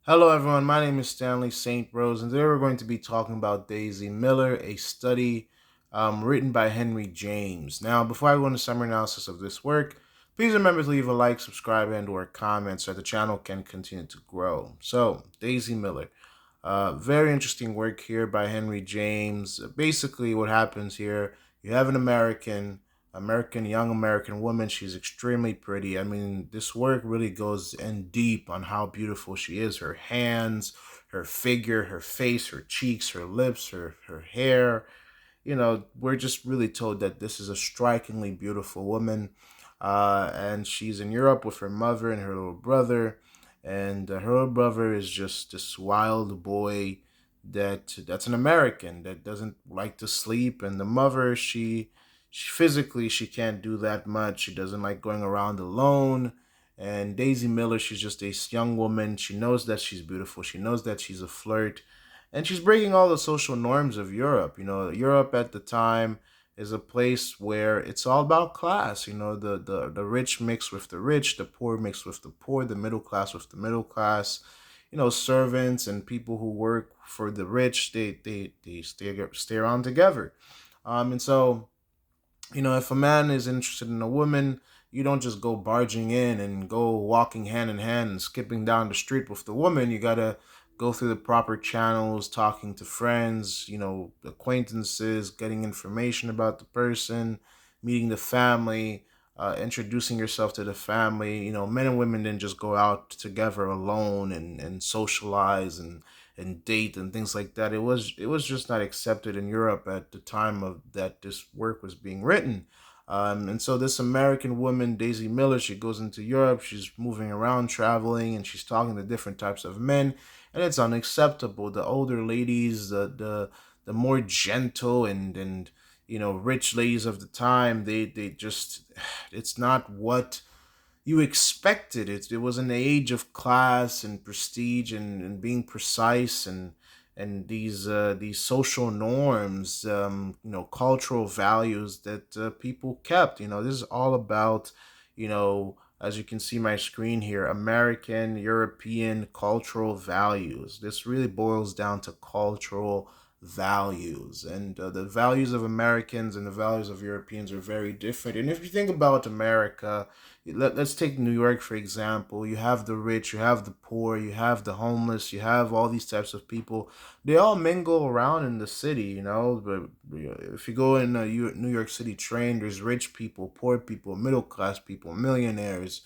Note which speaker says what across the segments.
Speaker 1: Hello, everyone. My name is Stanley St. Rose, and today we're going to be talking about Daisy Miller, a study written by Henry James. Now, before I go into summary analysis of this work, please remember to leave a like, subscribe, and/or comment so that the channel can continue to grow. So, Daisy Miller, very interesting work here by Henry James. Basically, what happens here, you have an young American woman. She's extremely pretty. I mean, this work really goes in deep on how beautiful she is. Her hands, her figure, her face, her cheeks, her lips, her hair. We're just really told that this is a strikingly beautiful woman. And she's in Europe with her mother and her little brother. And her little brother is just this wild boy that's an American that doesn't like to sleep. And the mother, she physically she can't do that much. She doesn't like going around alone. And Daisy Miller, she's just a young woman. She knows that she's beautiful. She knows that she's a flirt, and she's breaking all the social norms of Europe. Europe at the time is a place where it's all about class. The rich mix with the rich, the poor mix with the poor, the middle class with the middle class. Servants and people who work for the rich, they stay around together. And so, if a man is interested in a woman, you don't just go barging in and go walking hand in hand and skipping down the street with the woman. You gotta go through the proper channels, talking to friends, acquaintances, getting information about the person, meeting the family, introducing yourself to the family. Men and women didn't just go out together alone and socialize and date and things like that. It was just not accepted in Europe at the time of that this work was being written. And so this American woman, Daisy Miller, she goes into Europe. She's moving around, traveling, and she's talking to different types of men, and it's unacceptable. The older ladies, the more gentle and rich ladies of the time, they just it's not what you expected. It was an age of class and prestige and being precise and these social norms, cultural values that people kept. This is all about, as you can see my screen here, American, European cultural values. This really boils down to cultural values, and the values of Americans and the values of Europeans are very different. And if you think about America, let's take New York, for example. You have the rich, you have the poor, you have the homeless, you have all these types of people. They all mingle around in the city. But if you go in a New York City train, there's rich people, poor people, middle class people, millionaires,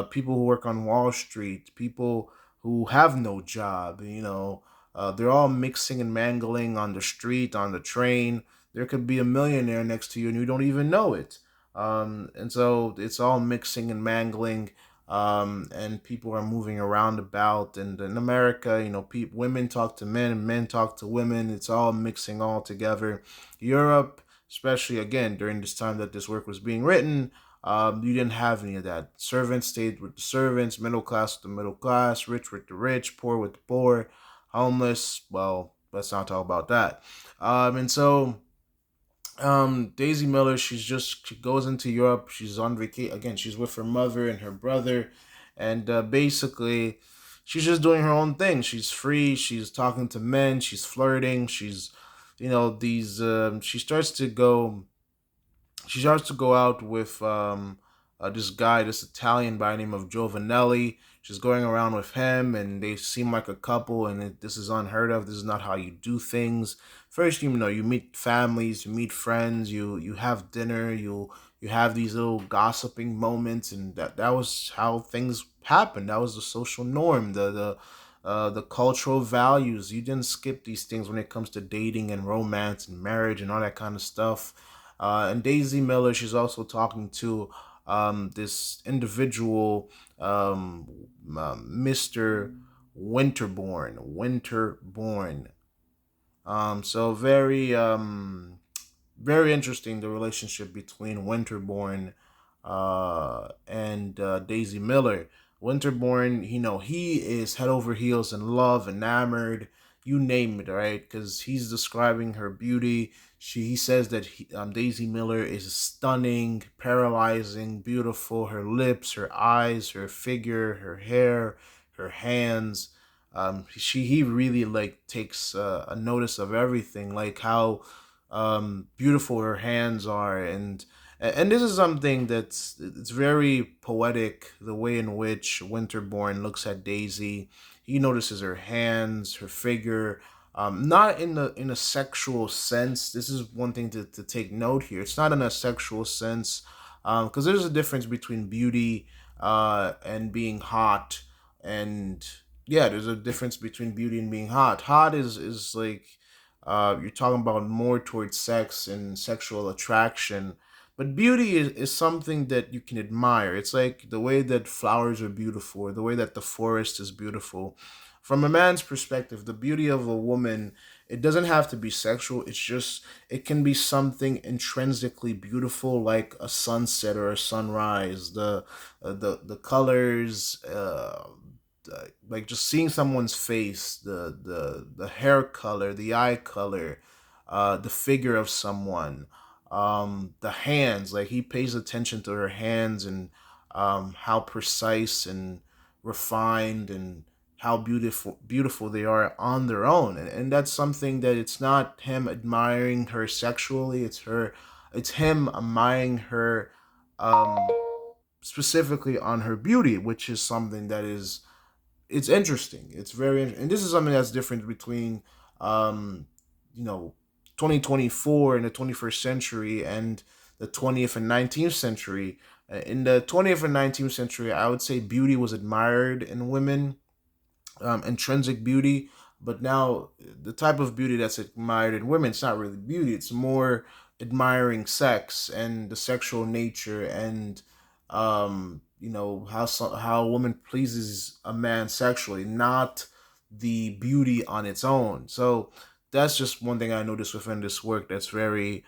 Speaker 1: people who work on Wall Street, people who have no job. They're all mixing and mangling on the street, on the train. There could be a millionaire next to you and you don't even know it. And so it's all mixing and mangling, and people are moving around about. And in America, women talk to men and men talk to women. It's all mixing all together. Europe, especially again during this time that this work was being written, you didn't have any of that. Servants stayed with the servants, middle class with the middle class, rich with the rich, poor with the poor, homeless. Well, let's not talk about that. And so Daisy Miller, she goes into Europe. She's on vacation again. She's with her mother and her brother, and basically, she's just doing her own thing. She's free. She's talking to men. She's flirting. She's, these. She starts to go out with this guy, this Italian by the name of Giovanelli. She's going around with him, and they seem like a couple. And this is unheard of. This is not how you do things. First, you meet families, you meet friends, you have dinner, you have these little gossiping moments, and that was how things happened. That was the social norm, the cultural values. You didn't skip these things when it comes to dating and romance and marriage and all that kind of stuff. And Daisy Miller, she's also talking to this individual, Mr. Winterbourne. Winterbourne. So very interesting, the relationship between Winterbourne and Daisy Miller. Winterbourne, he is head over heels in love, enamored, you name it, right? Because he's describing her beauty. He says that Daisy Miller is stunning, paralyzing, beautiful. Her lips, her eyes, her figure, her hair, her hands. He really like takes a notice of everything, like how beautiful her hands are, and this is something that's it's very poetic. The way in which Winterborn looks at Daisy, he notices her hands, her figure. Not in a sexual sense. This is one thing to take note here. It's not in a sexual sense, because there's a difference between beauty and being hot, and yeah, there's a difference between beauty and being hot. Hot is like you're talking about more towards sex and sexual attraction. But beauty is something that you can admire. It's like the way that flowers are beautiful, or the way that the forest is beautiful. From a man's perspective, the beauty of a woman, it doesn't have to be sexual. It's just, it can be something intrinsically beautiful, like a sunset or a sunrise. The colors, like just seeing someone's face, the hair color, the eye color, the figure of someone, the hands. Like he pays attention to her hands, and how precise and refined, and how beautiful they are on their own. And that's something that it's not him admiring her sexually. It's him admiring her um specifically on her beauty, which is something that is, it's interesting. It's very and this is something that's different between um you know 2024 and the 21st century, and the 20th and 19th century. In the 20th and 19th century, I would say beauty was admired in women, intrinsic beauty. But now the type of beauty that's admired in women, it's not really beauty. It's more admiring sex and the sexual nature, and how a woman pleases a man sexually, not the beauty on its own. So that's just one thing I noticed within this work that's very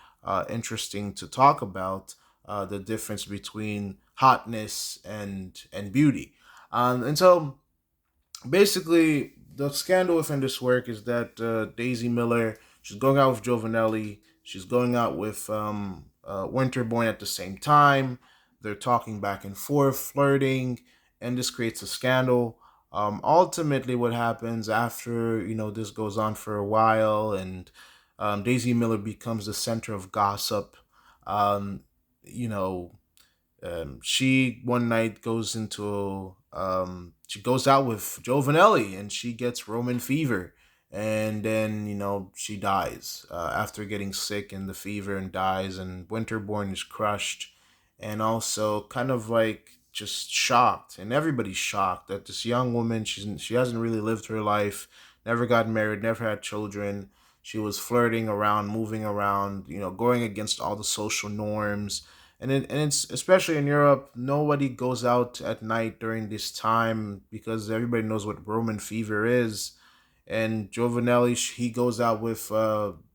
Speaker 1: interesting to talk about, the difference between hotness and beauty. And so basically, the scandal within this work is that Daisy Miller, she's going out with Giovanelli, she's going out with Winterborn at the same time. They're talking back and forth, flirting, and this creates a scandal. Ultimately, what happens after this goes on for a while, and Daisy Miller becomes the center of gossip. Um, you know, she one night goes into she goes out with Giovanelli, and she gets Roman fever, and then she dies after getting sick in the fever, and dies. And Winterborn is crushed, and also kind of like just shocked, and everybody's shocked that this young woman, she hasn't really lived her life, never got married, never had children. She was flirting around, moving around, going against all the social norms. And it's especially in Europe, nobody goes out at night during this time because everybody knows what Roman fever is. And Giovanelli, he goes out with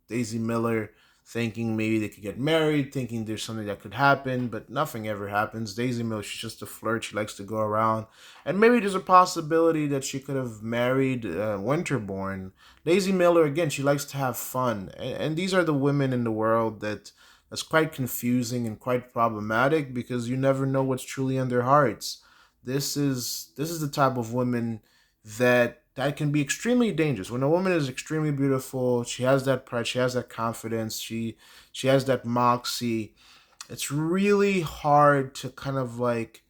Speaker 1: Daisy Miller, thinking maybe they could get married, thinking there's something that could happen, but nothing ever happens. Daisy Miller, she's just a flirt. She likes to go around, and maybe there's a possibility that she could have married Winterborn. Daisy Miller, again, she likes to have fun, and these are the women in the world that's quite confusing and quite problematic, because you never know what's truly in their hearts. This is the type of women that can be extremely dangerous. When a woman is extremely beautiful, she has that pride, she has that confidence, she has that moxie. It's really hard to kind of like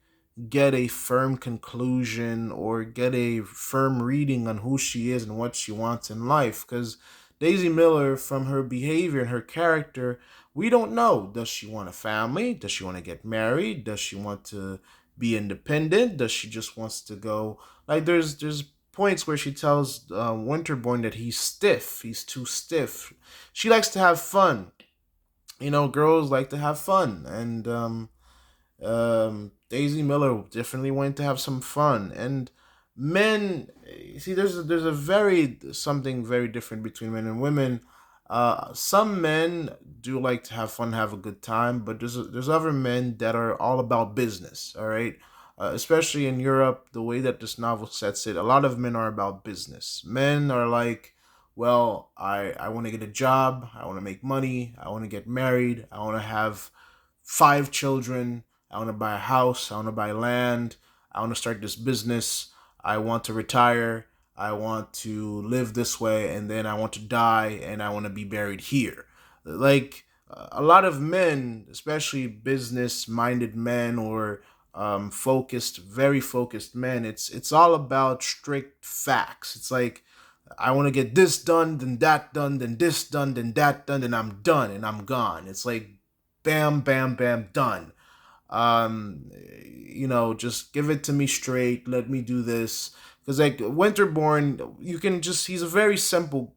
Speaker 1: get a firm conclusion or get a firm reading on who she is and what she wants in life, because Daisy Miller, from her behavior and her character, we don't know. Does she want a family? Does she want to get married? Does she want to be independent? Does she just wants to go, like there's points where she tells Winterborn that he's stiff. He's too stiff. She likes to have fun. Girls like to have fun, and Daisy Miller definitely wanted to have some fun. And men, see, there's a very something very different between men and women. Some men do like to have fun, have a good time, but there's other men that are all about business. All right. Especially in Europe, the way that this novel sets it, a lot of men are about business. Men are like, well, I want to get a job, I want to make money, I want to get married, I want to have 5 children, I want to buy a house, I want to buy land, I want to start this business, I want to retire, I want to live this way, and then I want to die, and I want to be buried here. Like a lot of men, especially business-minded men or very focused men, it's all about strict facts. It's like I want to get this done, then that done, then this done, then that done, then I'm done and I'm gone. It's like bam, bam, bam, done. Just give it to me straight. Let me do this. Because like Winterborn, you can just he's a very simple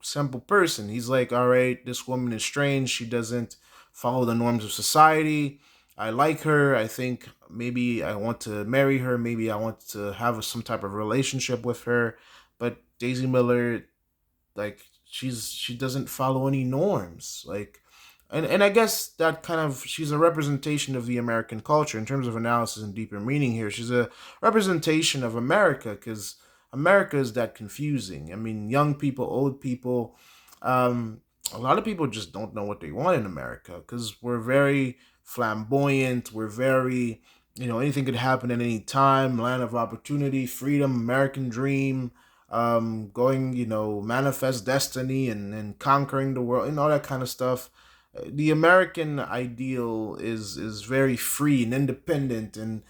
Speaker 1: person. He's like, all right, this woman is strange. She doesn't follow the norms of society. I like her. I think maybe I want to marry her. Maybe I want to have some type of relationship with her. But Daisy Miller, like she doesn't follow any norms. Like and I guess that kind of she's a representation of the American culture in terms of analysis and deeper meaning here. She's a representation of America because America is that confusing. I mean, young people, old people, um, a lot of people just don't know what they want in America because we're very flamboyant. We're very, anything could happen at any time. Land of opportunity, freedom, American dream, going, manifest destiny and conquering the world and all that kind of stuff. The American ideal is very free and independent and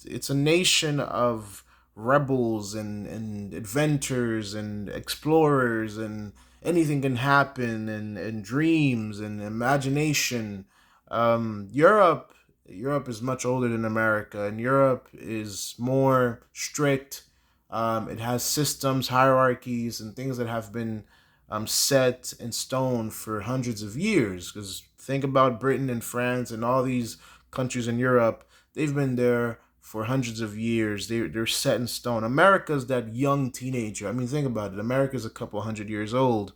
Speaker 1: it's a nation of rebels and inventors and explorers and anything can happen and dreams and imagination. Europe is much older than America, and Europe is more strict. It has systems, hierarchies, and things that have been set in stone for hundreds of years. Because think about Britain and France and all these countries in Europe, they've been there for hundreds of years. They're set in stone. America's that young teenager. I mean, think about it. America's a couple hundred years old.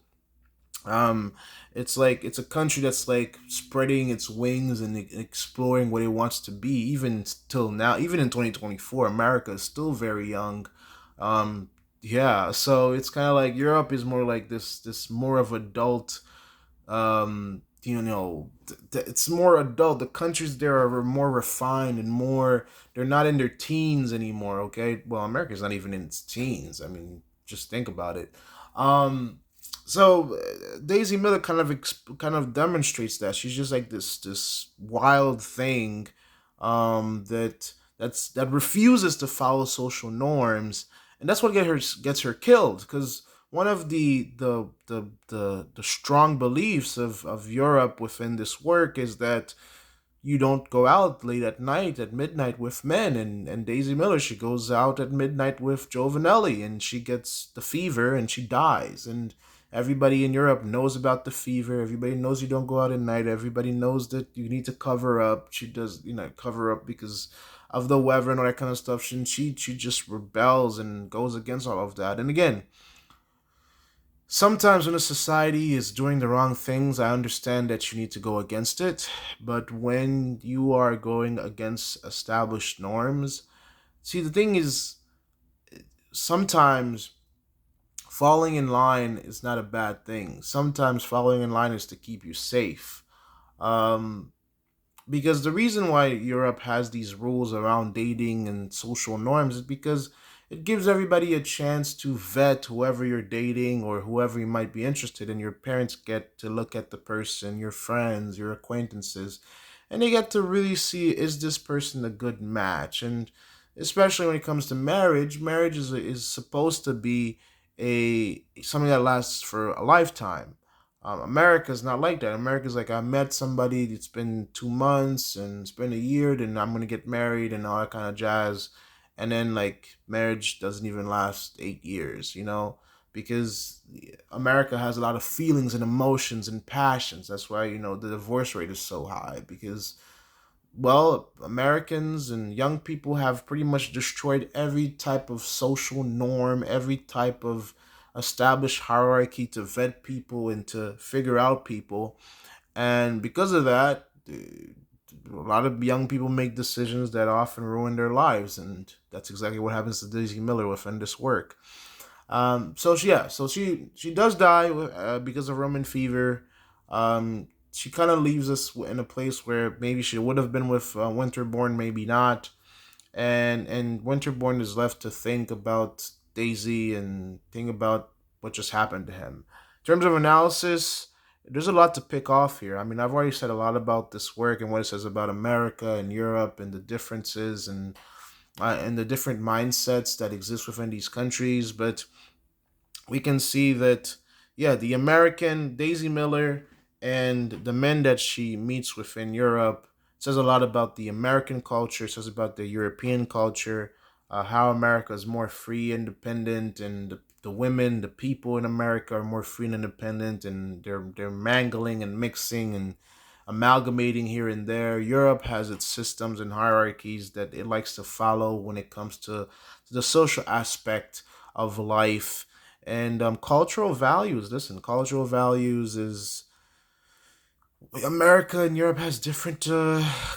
Speaker 1: Um, it's like it's a country that's like spreading its wings and exploring what it wants to be. Even till now, even in 2024, America is still very young. Um, yeah, so it's kind of like Europe is more like this more of adult. It's more adult. The countries there are more refined and more. They're not in their teens anymore. Okay, well, America's not even in its teens. I mean, just think about it. Um, Daisy Miller kind of demonstrates that she's just like this wild thing, that refuses to follow social norms, and that's what gets her killed. Because one of the strong beliefs of Europe within this work is that you don't go out late at night at midnight with men, and Daisy Miller, she goes out at midnight with Joe Vanelli and she gets the fever and she dies. And everybody in Europe knows about the fever. Everybody knows you don't go out at night. Everybody knows that you need to cover up. She does, cover up because of the weather and all that kind of stuff. And she just rebels and goes against all of that. And again, sometimes when a society is doing the wrong things, I understand that you need to go against it. But when you are going against established norms, see, the thing is, sometimes falling in line is not a bad thing. Sometimes falling in line is to keep you safe. Um, because the reason why Europe has these rules around dating and social norms is because it gives everybody a chance to vet whoever you're dating or whoever you might be interested in. Your parents get to look at the person, your friends, your acquaintances, and they get to really see, is this person a good match? And especially when it comes to marriage, marriage is supposed to be a something that lasts for a lifetime. America's not like that. America's like, I met somebody, it's been 2 months and it's been a year, then I'm gonna get married and all that kind of jazz. And then like marriage doesn't even last 8 years, because America has a lot of feelings and emotions and passions. That's why, the divorce rate is so high because, well, Americans and young people have pretty much destroyed every type of social norm, every type of established hierarchy to vet people and to figure out people. And because of that, a lot of young people make decisions that often ruin their lives. And that's exactly what happens to Daisy Miller within this work. So she does die because of Roman fever. She kind of leaves us in a place where maybe she would have been with Winterborn, maybe not, and Winterborn is left to think about Daisy and think about what just happened to him. In terms of analysis, there's a lot to pick off here. I mean, I've already said a lot about this work and what it says about America and Europe and the differences and the different mindsets that exist within these countries. But we can see that, yeah, the American Daisy Miller and the men that she meets within Europe says a lot about the American culture, says about the European culture, how America is more free, independent, and the women, the people in America are more free and independent, and they're mangling and mixing and amalgamating here and there. Europe has its systems and hierarchies that it likes to follow when it comes to the social aspect of life and cultural values. Listen, cultural values is America and Europe has different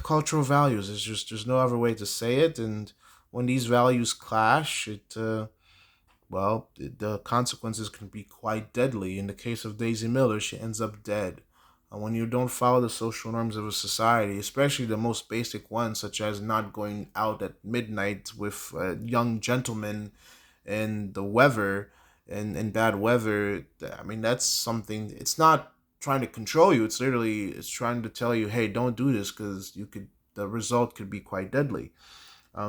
Speaker 1: cultural values. It's just there's no other way to say it. And when these values clash, the consequences can be quite deadly. In the case of Daisy Miller, she ends up dead. And when you don't follow the social norms of a society, especially the most basic ones, such as not going out at midnight with young gentlemen in the weather and in bad weather, I mean, that's something. It's not trying to control you. It's trying to tell you, hey, don't do this because the result could be quite deadly.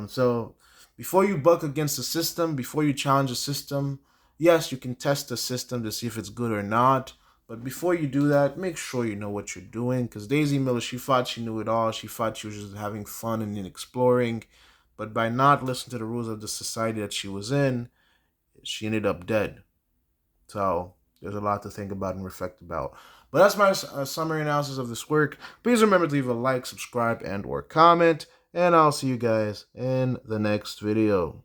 Speaker 1: So before you buck against the system, before you challenge the system, yes, you can test the system to see if it's good or not. But before you do that, make sure you know what you're doing. Because Daisy Miller, she thought she knew it all. She thought she was just having fun and exploring. But by not listening to the rules of the society that she was in, she ended up dead. So there's a lot to think about and reflect about. But that's my summary analysis of this work. Please remember to leave a like, subscribe, and or comment. And I'll see you guys in the next video.